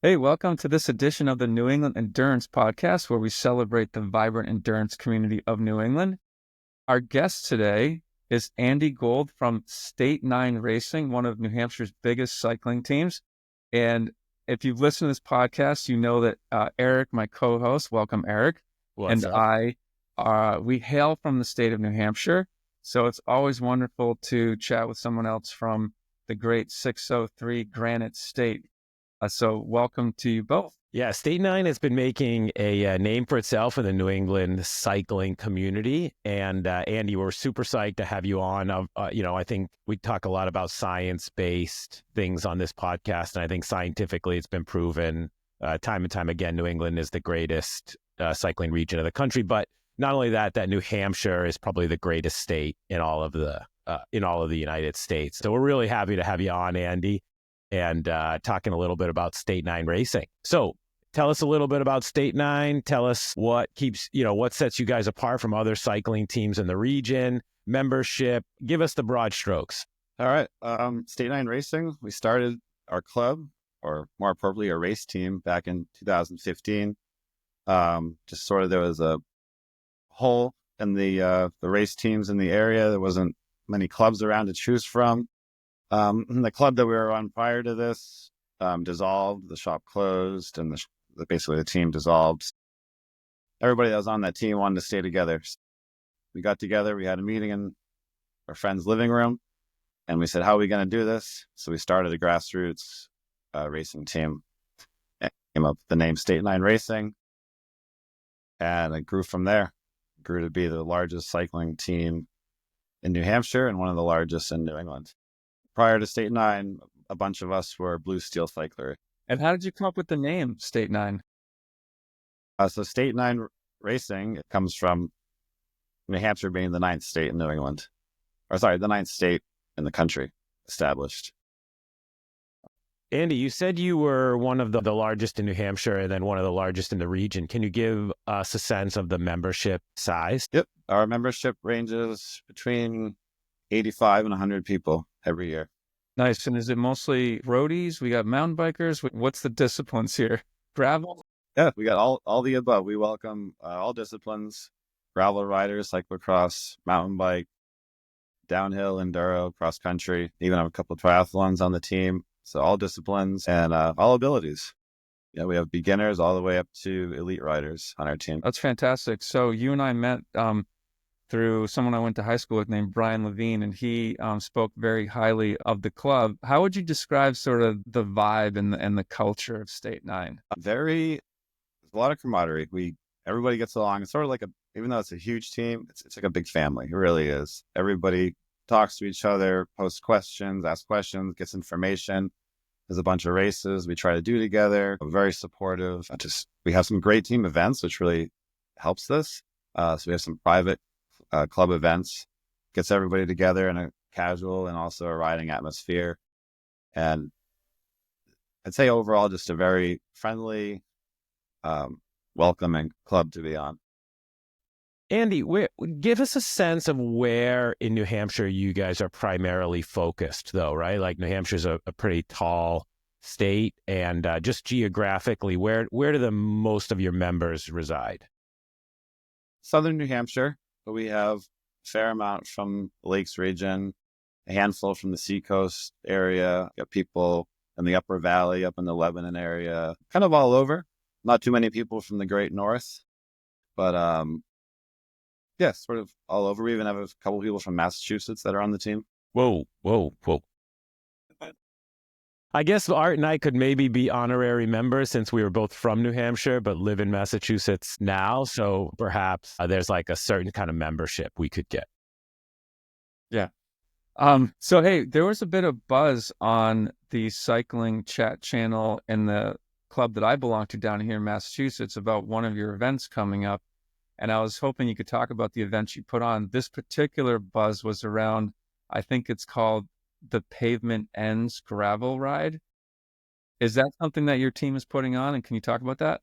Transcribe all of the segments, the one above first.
Hey, welcome to this edition of the New England Endurance Podcast, where we celebrate the vibrant endurance community of New England. Our guest today is Andy Gould from State 9 Racing, one of New Hampshire's biggest cycling teams. And if you've listened to this podcast, you know that Eric, my co-host, welcome Eric, What's and up? we hail from the state of New Hampshire. So it's always wonderful to chat with someone else from the great 603 Granite State. So welcome to you both. Yeah, State 9 has been making a name for itself in the New England cycling community. And Andy, we're super psyched to have you on. I think we talk a lot about science-based things on this podcast. And I think scientifically it's been proven time and time again, New England is the greatest cycling region of the country. But not only that New Hampshire is probably the greatest state in all of the United States. So we're really happy to have you on, Andy, and talking a little bit about State 9 racing. So tell us a little bit about State 9. Tell us what sets you guys apart from other cycling teams in the region, membership. Give us the broad strokes. All right. State 9 Racing, we started our club, or more appropriately, a race team back in 2015. Just sort of there was a hole in the race teams in the area. There wasn't many clubs around to choose from. The club that we were on prior to this dissolved, the shop closed, and basically the team dissolved. Everybody that was on that team wanted to stay together. We got together, we had a meeting in our friend's living room, and we said, how are we going to do this? So we started a grassroots racing team. And came up with the name State 9 Racing, and it grew from there. It grew to be the largest cycling team in New Hampshire and one of the largest in New England. Prior to State 9, a bunch of us were Blue Steel cyclers. And how did you come up with the name State 9? So State 9 Racing, it comes from New Hampshire being the ninth state in New England. The ninth state in the country established. Andy, you said you were one of the largest in New Hampshire and then one of the largest in the region. Can you give us a sense of the membership size? Yep. Our membership ranges between 85 and 100 people every year. Nice. And is it mostly roadies? We got mountain bikers. What's the disciplines here? Gravel? Yeah, we got all the above. We welcome all disciplines: gravel riders, cyclocross, mountain bike, downhill, enduro, cross country. Even have a couple of triathlons on the team. So all disciplines and all abilities. Yeah, we have beginners all the way up to elite riders on our team. That's fantastic. So you and I met through someone I went to high school with named Brian Levine, and he spoke very highly of the club. How would you describe sort of the vibe and the culture of State 9? There's a lot of camaraderie. Everybody gets along. It's sort of like even though it's a huge team, it's like a big family. It really is. Everybody talks to each other, posts questions, asks questions, gets information. There's a bunch of races we try to do together. We're very supportive. We have some great team events, which really helps this. So we have some private club events, gets everybody together in a casual and also a riding atmosphere. And I'd say overall, just a very friendly, welcoming club to be on. Andy, give us a sense of where in New Hampshire you guys are primarily focused, though, right? Like New Hampshire's a pretty tall state, and just geographically, where do the most of your members reside? Southern New Hampshire, but we have a fair amount from the Lakes region, a handful from the Seacoast area. Got people in the Upper Valley, up in the Lebanon area, kind of all over. Not too many people from the Great North, but yeah, sort of all over. We even have a couple people from Massachusetts that are on the team. Whoa. I guess Art and I could maybe be honorary members since we were both from New Hampshire, but live in Massachusetts now. So perhaps there's like a certain kind of membership we could get. Yeah. So, hey, there was a bit of buzz on the cycling chat channel in the club that I belong to down here in Massachusetts about one of your events coming up. And I was hoping you could talk about the events you put on. This particular buzz was around, I think it's called the Pavement Ends gravel ride. Is that something that your team is putting on? And can you talk about that?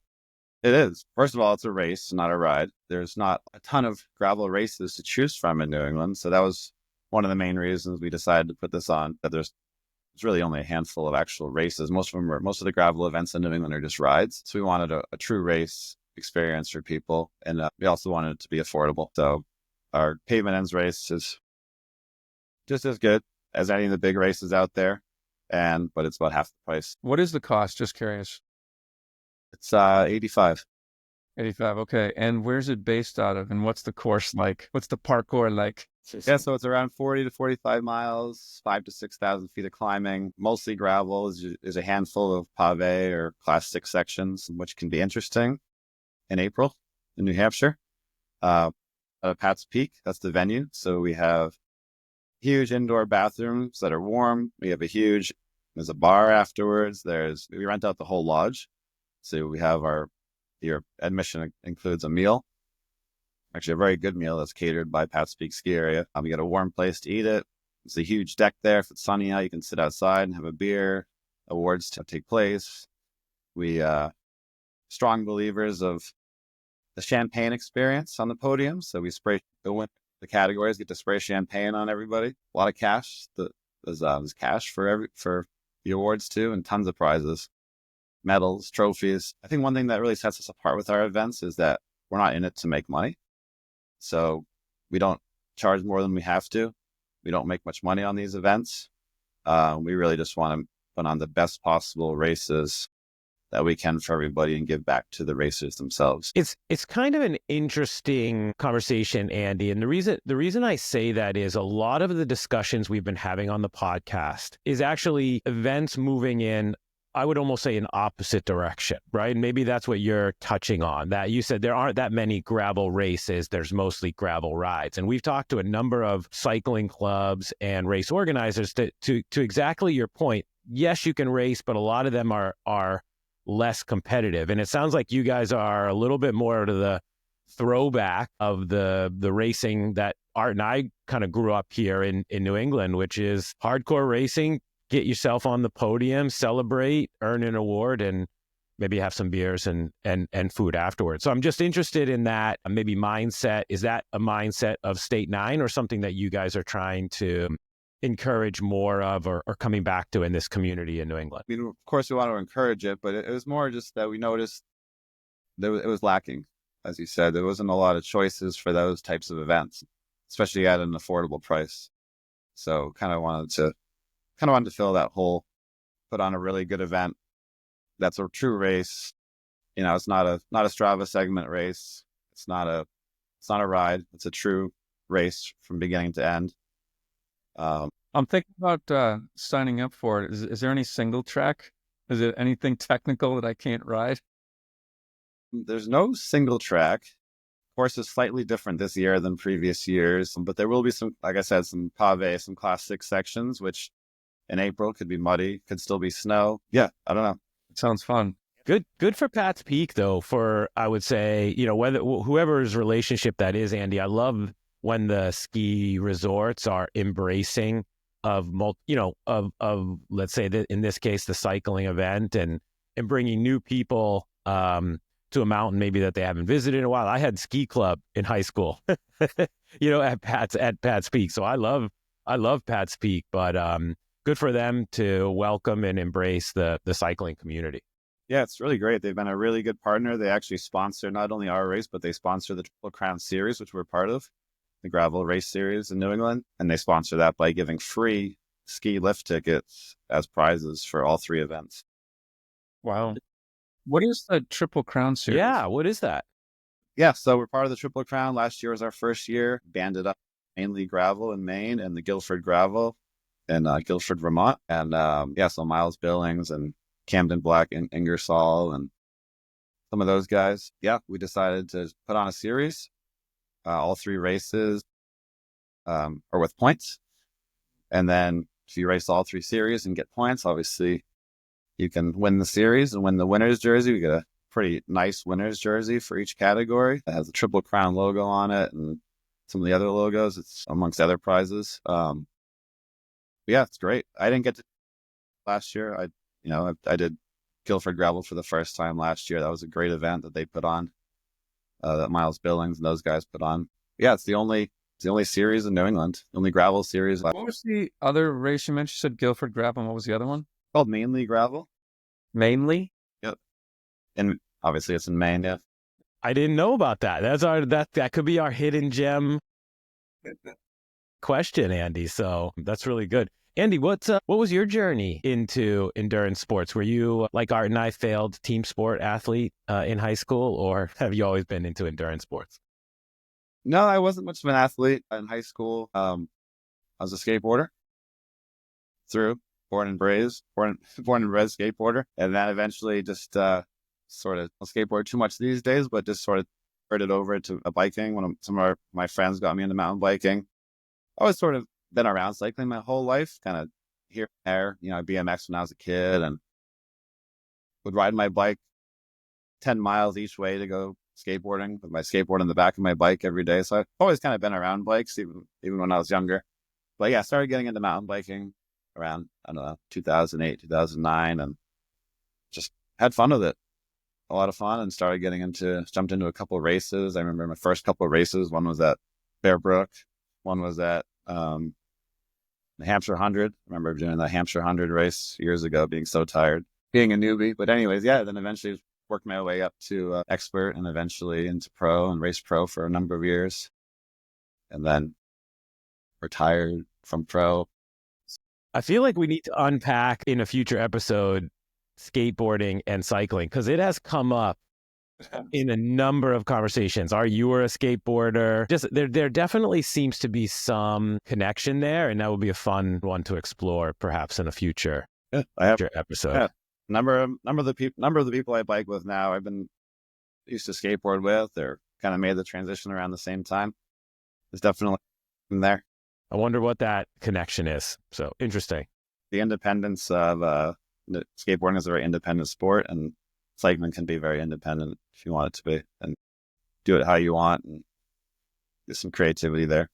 It is. First of all, it's a race, not a ride. There's not a ton of gravel races to choose from in New England. So that was one of the main reasons we decided to put this on, that there's It's really only a handful of actual races. Most of the gravel events in New England are just rides. So we wanted a true race experience for people. And we also wanted it to be affordable. So our Pavement Ends race is just as good as any of the big races out there. But it's about half the price. What is the cost? Just curious. It's 85. 85. Okay. And where's it based out of? And what's the course like? What's the parkour like? Yeah, so it's around 40 to 45 miles, 5 to 6,000 feet of climbing, mostly gravel. There's a handful of pave or class 6 sections, which can be interesting in April in New Hampshire. Pat's Peak, that's the venue. So we have huge indoor bathrooms that are warm. There's a bar afterwards. We rent out the whole lodge. So we have your admission includes a meal. Actually, a very good meal that's catered by Pat's Peak Ski Area. You get a warm place to eat it. It's a huge deck there. If it's sunny out, you can sit outside and have a beer. Awards to take place. We strong believers of the champagne experience on the podium. So we the categories get to spray champagne on everybody. A lot of cash. There's cash for the awards too, and tons of prizes, medals, trophies. I think one thing that really sets us apart with our events is that we're not in it to make money. So we don't charge more than we have to. We don't make much money on these events. We really just want to put on the best possible races that we can for everybody and give back to the racers themselves. It's kind of an interesting conversation, Andy. And the reason I say that is a lot of the discussions we've been having on the podcast is actually events moving in, I would almost say, an opposite direction, right? And maybe that's what you're touching on, that you said there aren't that many gravel races. There's mostly gravel rides. And we've talked to a number of cycling clubs and race organizers to exactly your point. Yes, you can race, but a lot of them are less competitive. And it sounds like you guys are a little bit more to the throwback of the racing that Art and I kind of grew up here in New England, which is hardcore racing. Get yourself on the podium, celebrate, earn an award, and maybe have some beers and food afterwards. So I'm just interested in that maybe mindset. Is that a mindset of State 9 or something that you guys are trying to encourage more of or coming back to in this community in New England? I mean, of course, we want to encourage it, but it was more just that we noticed that it was lacking. As you said, there wasn't a lot of choices for those types of events, especially at an affordable price. So kind of wanted to fill that hole, put on a really good event. That's a true race. It's not a Strava segment race. It's not a ride. It's a true race from beginning to end. I'm thinking about signing up for it. Is there any single track? Is it anything technical that I can't ride? The's no single track. Of course, it's slightly different this year than previous years, but there will be some, like I said, some pave, some class 6 sections, which in April could be muddy, could still be snow. Yeah, I don't know. It sounds fun. Good for Pat's Peak, though, for, I would say, whoever's relationship that is, Andy. I love when the ski resorts are embracing of let's say that in this case, the cycling event and bringing new people to a mountain maybe that they haven't visited in a while. I had ski club in high school, at Pat's Peak. So I love Pat's Peak, but good for them to welcome and embrace the cycling community. Yeah, it's really great. They've been a really good partner. They actually sponsor not only our race, but they sponsor the Triple Crown Series, which we're part of, the gravel race series in New England. And they sponsor that by giving free ski lift tickets as prizes for all 3 events. Wow. What is the Triple Crown Series? Yeah, what is that? Yeah, so we're part of the Triple Crown. Last year was our first year. Banded up Mainely Gravel in Maine and the Guilford Gravel in Guilford, Vermont. And so Miles Billings and Camden Black and Ingersoll and some of those guys. Yeah, we decided to put on a series. All 3 races are with points. And then if you race all 3 series and get points, obviously you can win the series and win the winner's jersey. We get a pretty nice winner's jersey for each category. It has a Triple Crown logo on it and some of the other logos. It's amongst other prizes. Yeah, it's great. I didn't get to last year. I did Guilford Gravel for the first time last year. That was a great event that they put on, that Miles Billings and those guys put on. Yeah, it's the only It's the only series in New England, the only gravel series left. What was the other race you mentioned? You said Guilford Gravel. And what was the other one? Called Mainely Gravel. Mainly? Yep. And obviously it's in Maine, yeah. I didn't know about that. That could be our hidden gem question, Andy. So that's really good. Andy, what was your journey into endurance sports? Were you, like Art and I, failed team sport athlete in high school, or have you always been into endurance sports? No, I wasn't much of an athlete in high school. I was a skateboarder born and raised skateboarder. And then eventually just sort of skateboard too much these days, but just sort of converted over to biking when some of my friends got me into mountain biking. I always sort of been around cycling my whole life, kind of here and there. You know, BMX when I was a kid and would ride my bike 10 miles each way to go skateboarding with my skateboard in the back of my bike every day. So I've always kind of been around bikes, even when I was younger. But yeah, I started getting into mountain biking around, I don't know, 2008, 2009, and just had fun with it. A lot of fun, and jumped into a couple of races. I remember my first couple of races. One was at Bear Brook. One was at the Hampshire 100. I remember doing the Hampshire 100 race years ago, being so tired, being a newbie. But anyways, yeah, then eventually worked my way up to expert and eventually into pro and race pro for a number of years. And then retired from pro. I feel like we need to unpack in a future episode skateboarding and cycling, because it has come up in a number of conversations. You were a skateboarder. Just there definitely seems to be some connection there, and that would be a fun one to explore perhaps in a future episode. Yeah. Number of the people I bike with now, I've been used to skateboard with, or kind of made the transition around the same time. There's definitely in there. I wonder what that connection is. So interesting. The independence of skateboarding is a very independent sport, and cycling can be very independent if you want it to be, and do it how you want, and there's some creativity there.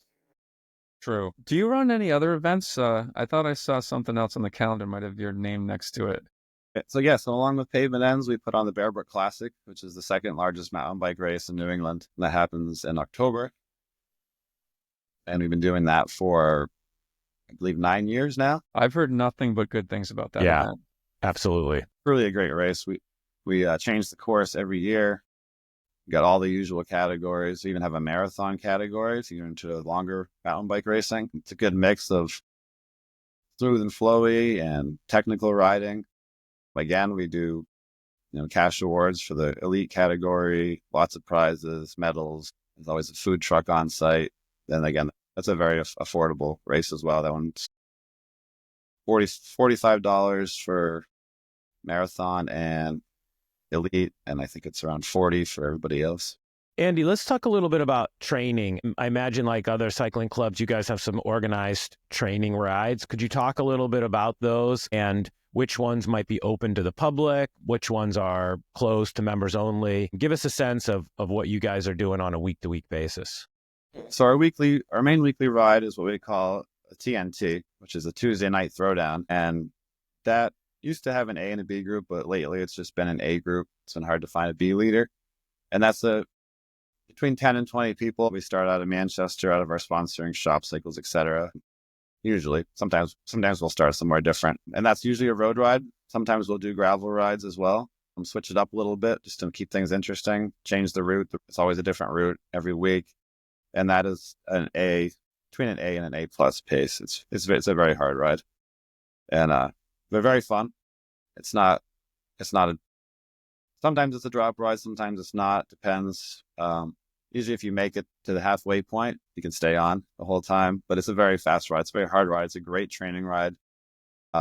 True. Do you run any other events? I thought I saw something else on the calendar, might have your name next to it. So along with Pavement Ends, we put on the Bear Brook Classic, which is the second largest mountain bike race in New England. And that happens in October. And we've been doing that for, I believe, 9 years now. I've heard nothing but good things about that event. Absolutely. Really a great race. We change the course every year. We got all the usual categories. We even have a marathon category, so you're into longer mountain bike racing. It's a good mix of smooth and flowy and technical riding. Again, we do, cash awards for the elite category, lots of prizes, medals. There's always a food truck on site. Then again, that's a very affordable race as well. That one's $45 for marathon and elite, and I think it's around $40 for everybody else. Andy, let's talk a little bit about training. I imagine, like other cycling clubs, you guys have some organized training rides. Could you talk a little bit about those and which ones might be open to the public, which ones are closed to members only? Give us a sense of what you guys are doing on a week-to-week basis. So our main weekly ride is what we call a TNT, which is a Tuesday night throwdown. And that used to have an A and a B group, but lately it's just been an A group. It's been hard to find a B leader. And that's between 10 and 20 people. We start out of Manchester, out of our sponsoring shop, Cycles, etc. Usually, sometimes we'll start somewhere different. And that's usually a road ride. Sometimes we'll do gravel rides as well. Switch it up a little bit just to keep things interesting. Change the route. It's always a different route every week. And that is between an A and an A plus pace. It's a very hard ride, and they're very fun. Sometimes it's a drop ride, sometimes it's not. Depends. Usually, if you make it to the halfway point, you can stay on the whole time. But it's a very fast ride. It's a very hard ride. It's a great training ride.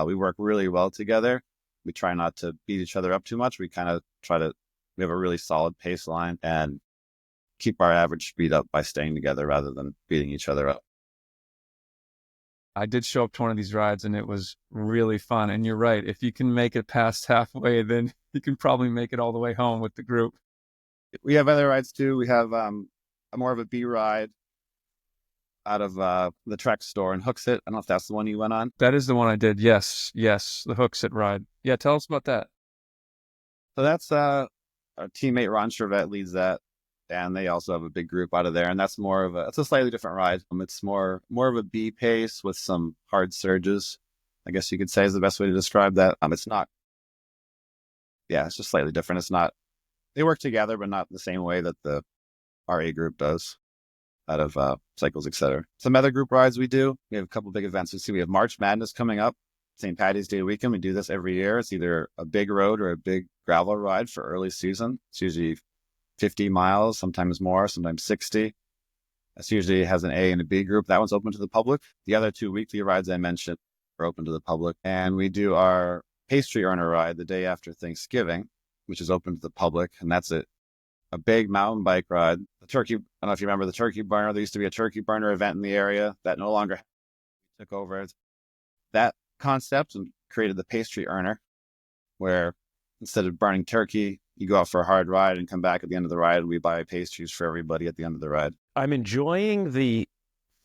We work really well together. We try not to beat each other up too much. We kind of we have a really solid pace line and keep our average speed up by staying together rather than beating each other up. I did show up to one of these rides and it was really fun. And you're right. If you can make it past halfway, then you can probably make it all the way home with the group. We have other rides too. We have a more of a B ride out of the Trek store in Hooksett. I don't know if that's the one you went on. That is the one I did. Yes. The Hooksett ride. Yeah. Tell us about that. So that's our teammate Ron Chervet leads that. and they also have a big group out of there. And that's it's a slightly different ride. It's more of a B pace with some hard surges, I guess you could say is the best way to describe that. It's not, yeah, it's just slightly different. It's not, they work together, but not the same way that the RA group does out of cycles, etc. Some other group rides we do. We have a couple big events. We have March Madness coming up, St. Patty's Day weekend. We do this every year. It's either a big road or a big gravel ride for early season. It's usually 50 miles, sometimes more, sometimes 60. That's usually has an A and a B group. That one's open to the public. The other 2 weekly rides I mentioned are open to the public. And we do our pastry earner ride the day after Thanksgiving, which is open to the public. And that's a big mountain bike ride. I don't know if you remember the turkey burner. There used to be a turkey burner event in the area that no longer took over that concept and created the pastry earner, where instead of burning turkey, you go out for a hard ride and come back at the end of the ride, and we buy pastries for everybody at the end of the ride. I'm enjoying the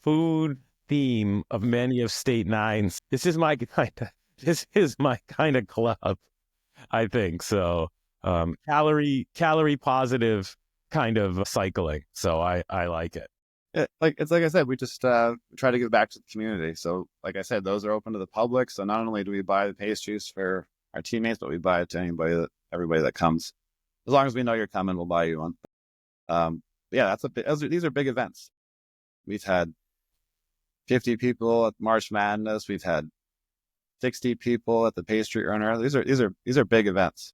food theme of many of State Nine's. This is my kind of club, I think. So calorie positive kind of cycling. So I like it. It's like I said, we just try to give back to the community. So like I said, those are open to the public. So not only do we buy the pastries for our teammates, but we buy it to everybody that comes. As long as we know you're coming, we'll buy you one. Yeah, these are big events. We've had 50 people at March Madness. We've had 60 people at the pastry earner. These are big events.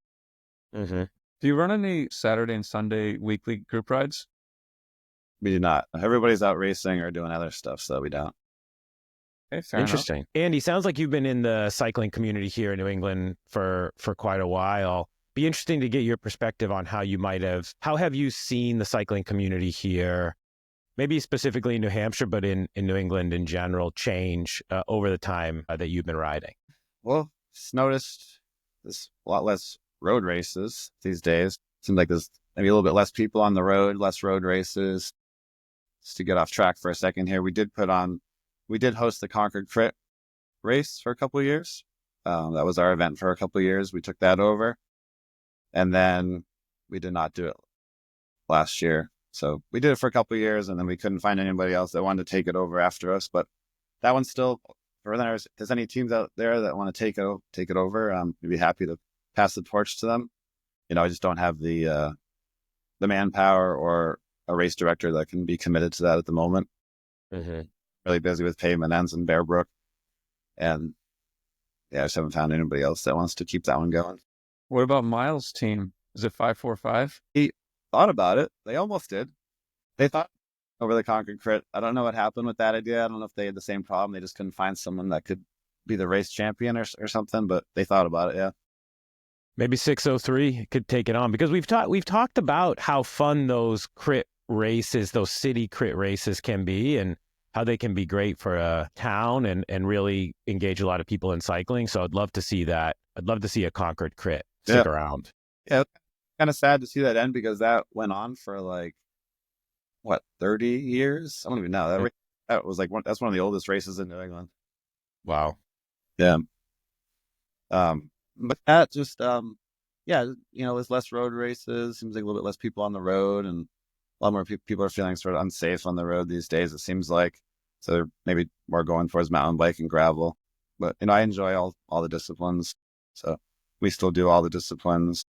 Mm-hmm. Do you run any Saturday and Sunday weekly group rides? We do not. Everybody's out racing or doing other stuff, so we don't. Okay, fair Interesting. enough. Andy, sounds like you've been in the cycling community here in New England for quite a while. Be interesting to get your perspective on how have you seen the cycling community here, maybe specifically in New Hampshire, but in New England in general, change over the time that you've been riding? Well, just noticed there's a lot less road races these days. Seems like there's maybe a little bit less people on the road, less road races. Just to get off track for a second here, we did host the Concord Crit race for a couple of years. That was our event for a couple of years. We took that over. And then we did not do it last year. So we did it for a couple of years, and then we couldn't find anybody else that wanted to take it over after us. But that one's still, if there's any teams out there that want to take it over, we'd be happy to pass the torch to them. I just don't have the manpower or a race director that can be committed to that at the moment. Mm-hmm. Really busy with Pavement Ends and Bear Brook. And yeah, I just haven't found anybody else that wants to keep that one going. What about Miles' team? Is it 545? He thought about it. They almost did. They thought over the Concord Crit. I don't know what happened with that idea. I don't know if they had the same problem. They just couldn't find someone that could be the race champion or something, but they thought about it, yeah. Maybe 603 could take it on, because we've talked about how fun those crit races, those city crit races can be, and how they can be great for a town and really engage a lot of people in cycling. So I'd love to see that. I'd love to see a Concord Crit stick around. Yeah, kind of sad to see that end, because that went on for 30 years? I don't even know. That was that's one of the oldest races in New England. Wow. Yeah. But that just, there's less road races. Seems like a little bit less people on the road, and a lot more people are feeling sort of unsafe on the road these days, it seems like. So they're maybe more going towards mountain bike and gravel. But, I enjoy all the disciplines. So we still do all the disciplines.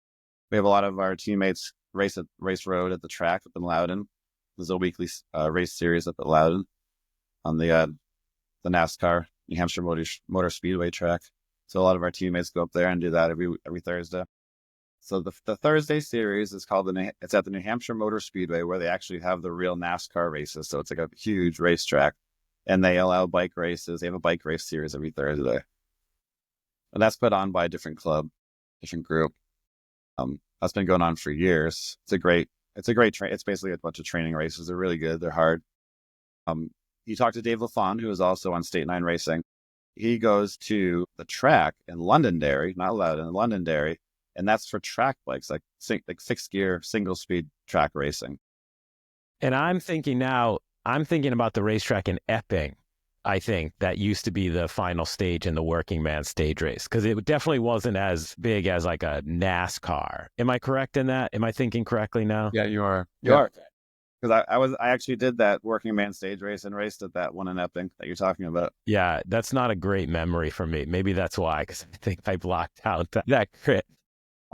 We have a lot of our teammates race road at the track up in Loudon. There's a weekly race series up at Loudon on the NASCAR New Hampshire Motor Speedway track. So a lot of our teammates go up there and do that every Thursday. So the Thursday series is called it's at the New Hampshire Motor Speedway, where they actually have the real NASCAR races. So it's like a huge racetrack, and they allow bike races. They have a bike race series every Thursday, and that's put on by a different club, different group. That's been going on for years. It's a great it's basically a bunch of training races. They're really good. They're hard. You talk to Dave LaFawn, who is also on State 9 Racing. He goes to the track in Londonderry, not Loudon, in Londonderry, and that's for track bikes, like fixed gear, single speed track racing. And I'm thinking about the racetrack in Epping. I think that used to be the final stage in the working man stage race, because it definitely wasn't as big as like a NASCAR. Am I correct in that? Am I thinking correctly now? Yeah, you are. You are. because I actually did that working man stage race and raced at that one in Epping that you're talking about. Yeah, that's not a great memory for me. Maybe that's why, because I think I blocked out that crit.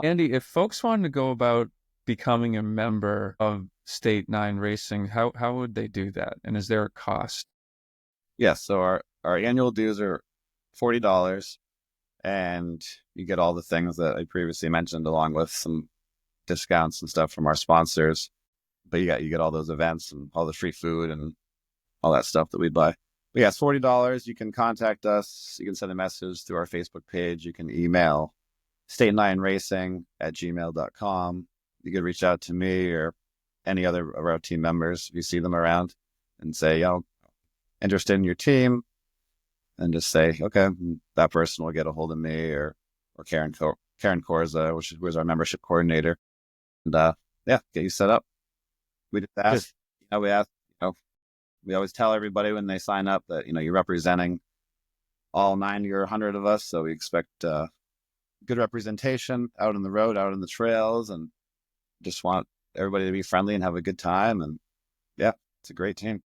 Andy, if folks wanted to go about becoming a member of State 9 Racing, how would they do that? And is there a cost? Yes, so our annual dues are $40, and you get all the things that I previously mentioned, along with some discounts and stuff from our sponsors. But you get all those events and all the free food and all that stuff that we buy. But yeah, it's $40. You can contact us. You can send a message through our Facebook page. You can email state9racing@gmail.com. You could reach out to me or any other of our team members if you see them around and say, interested in your team, and just say, okay, that person will get a hold of me or Karen Corza, who is our membership coordinator. And get you set up. We just ask, we always tell everybody when they sign up that, you're representing all 90 or 100 of us. So we expect good representation out on the road, out on the trails, and just want everybody to be friendly and have a good time. And yeah, it's a great team.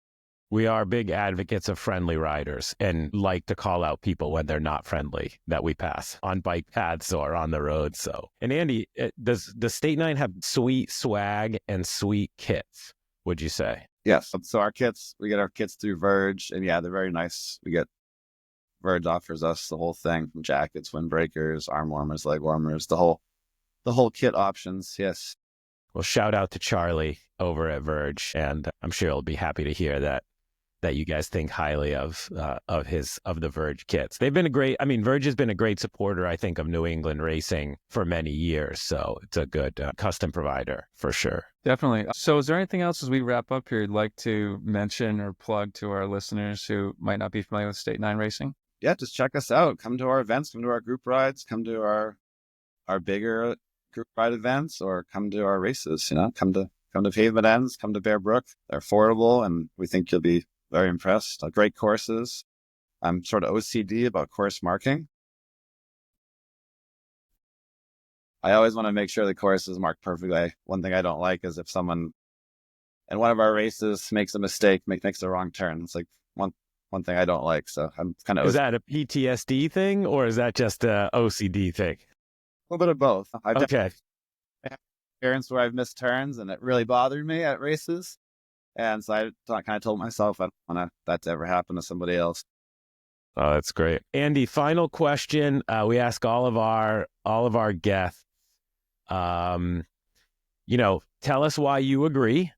We are big advocates of friendly riders and like to call out people when they're not friendly that we pass on bike paths or on the road. So, and Andy, does State 9 have sweet swag and sweet kits, would you say? Yes. So we get our kits through Verge, and yeah, they're very nice. Verge offers us the whole thing from jackets, windbreakers, arm warmers, leg warmers, the whole kit options. Yes. Well, shout out to Charlie over at Verge, and I'm sure he'll be happy to hear that you guys think highly of the Verge kits. They've been Verge has been a great supporter, I think, of New England racing for many years. So it's a good custom provider for sure. Definitely. So is there anything else as we wrap up here you'd like to mention or plug to our listeners who might not be familiar with State 9 Racing? Yeah, just check us out. Come to our events, come to our group rides, come to our bigger group ride events, or come to our races. Come to Pavement Ends, come to Bear Brook. They're affordable, and we think you'll be very impressed. Great courses. I'm sort of OCD about course marking. I always want to make sure the course is marked perfectly. One thing I don't like is if someone in one of our races makes a mistake, makes the wrong turn. It's like one thing I don't like. So I'm kind of... Is that a PTSD thing, or is that just a OCD thing? A little bit of both. Okay. I have experience where I've missed turns and it really bothered me at races. And so I kind of told myself I don't want that to ever happen to somebody else. Oh, that's great. Andy, final question. We ask all of our guests, tell us why you agree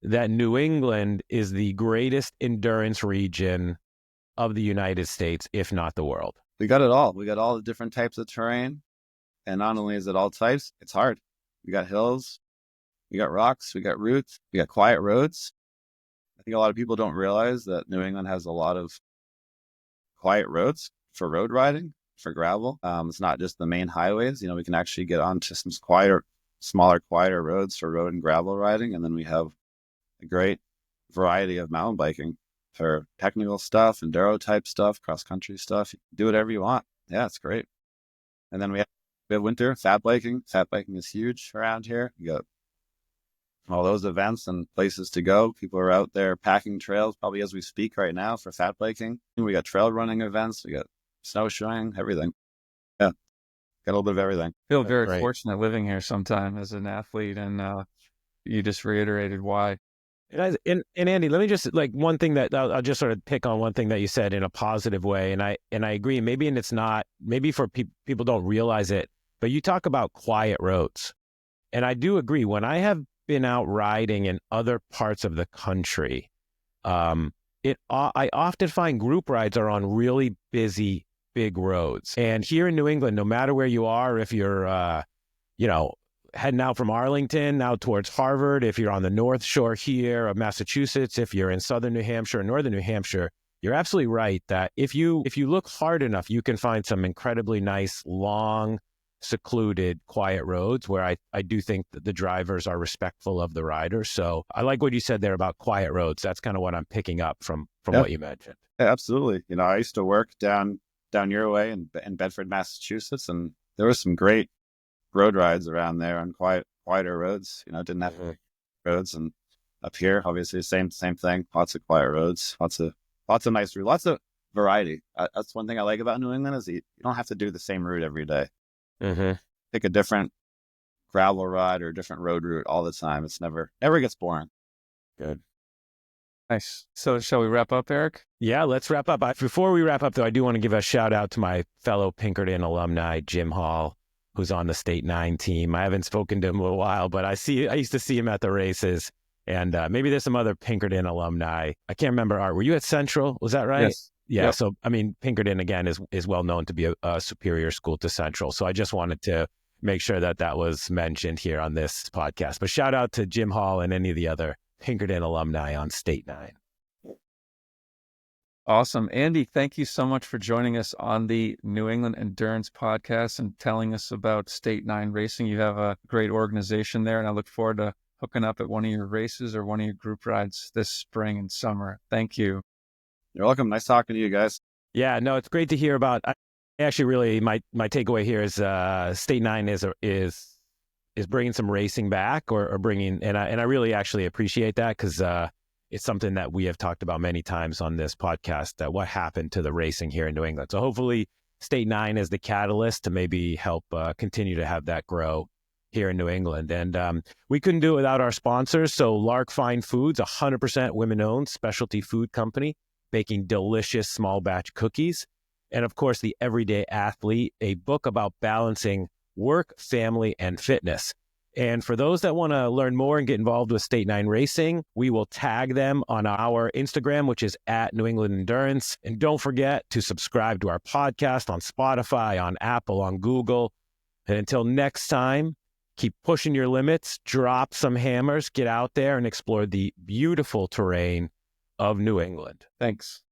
that New England is the greatest endurance region of the United States, if not the world. We got it all. We got all the different types of terrain. And not only is it all types, it's hard. We got hills, we got rocks, we got roots, we got quiet roads. I think a lot of people don't realize that New England has a lot of quiet roads for road riding, for gravel. It's not just the main highways. We can actually get onto some smaller, quieter roads for road and gravel riding. And then we have a great variety of mountain biking for technical stuff, enduro type stuff, cross country stuff. You can do whatever you want. Yeah, it's great. And then we have winter fat biking. Fat biking is huge around here. You got all those events and places to go. People are out there packing trails probably as we speak right now for fat biking. We got trail running events. We got snowshoeing, everything. Yeah, got a little bit of everything. I feel very fortunate living here sometime as an athlete, and you just reiterated why. And Andy, let me just one thing that I'll just sort of pick on one thing that you said in a positive way, and I agree. Maybe for people don't realize it, but you talk about quiet roads, and I do agree. When I have been out riding in other parts of the country, I often find group rides are on really busy, big roads. And here in New England, no matter where you are, if you're, heading out from Arlington, out towards Harvard, if you're on the North Shore here of Massachusetts, if you're in Southern New Hampshire or Northern New Hampshire, you're absolutely right that if you look hard enough, you can find some incredibly nice, long, secluded, quiet roads where I do think that the drivers are respectful of the riders. So I like what you said there about quiet roads. That's kind of what I'm picking up from what you mentioned. Yeah, absolutely. I used to work down your way in Bedford, Massachusetts, and there was some great road rides around there on quieter roads. Didn't have roads, and Up here, obviously, same thing. Lots of quiet roads, lots of nice routes, lots of variety. That's one thing I like about New England is you don't have to do the same route every day. Mm-hmm. Pick a different gravel ride or a different road route all the time. It's never gets boring. Good. Nice. So shall we wrap up, Eric? Yeah, let's wrap up. Before we wrap up, though, I do want to give a shout out to my fellow Pinkerton alumni, Jim Hall, who's on the State 9 team. I haven't spoken to him in a while, but I used to see him at the races. And maybe there's some other Pinkerton alumni. I can't remember. Art, were you at Central? Was that right? Yes. Yeah. Yep. So, I mean, Pinkerton, again, is well known to be a superior school to Central. So I just wanted to make sure that was mentioned here on this podcast. But shout out to Jim Hall and any of the other Pinkerton alumni on State 9. Awesome. Andy, thank you so much for joining us on the New England Endurance Podcast and telling us about State 9 Racing. You have a great organization there, and I look forward to hooking up at one of your races or one of your group rides this spring and summer. Thank you. You're welcome. Nice talking to you guys. Yeah, no, it's great to hear about. Actually, really, my takeaway here is State 9 is bringing some racing back or bringing, and I really actually appreciate that because it's something that we have talked about many times on this podcast, that what happened to the racing here in New England. So hopefully State 9 is the catalyst to maybe help continue to have that grow here in New England. And we couldn't do it without our sponsors. So Lark Fine Foods, 100% women-owned specialty food company, baking delicious small batch cookies. And of course, The Everyday Athlete, a book about balancing work, family, and fitness. And for those that want to learn more and get involved with State 9 Racing, we will tag them on our Instagram, which is at New England Endurance. And don't forget to subscribe to our podcast on Spotify, on Apple, on Google. And until next time, keep pushing your limits, drop some hammers, get out there and explore the beautiful terrain of New England. Thanks.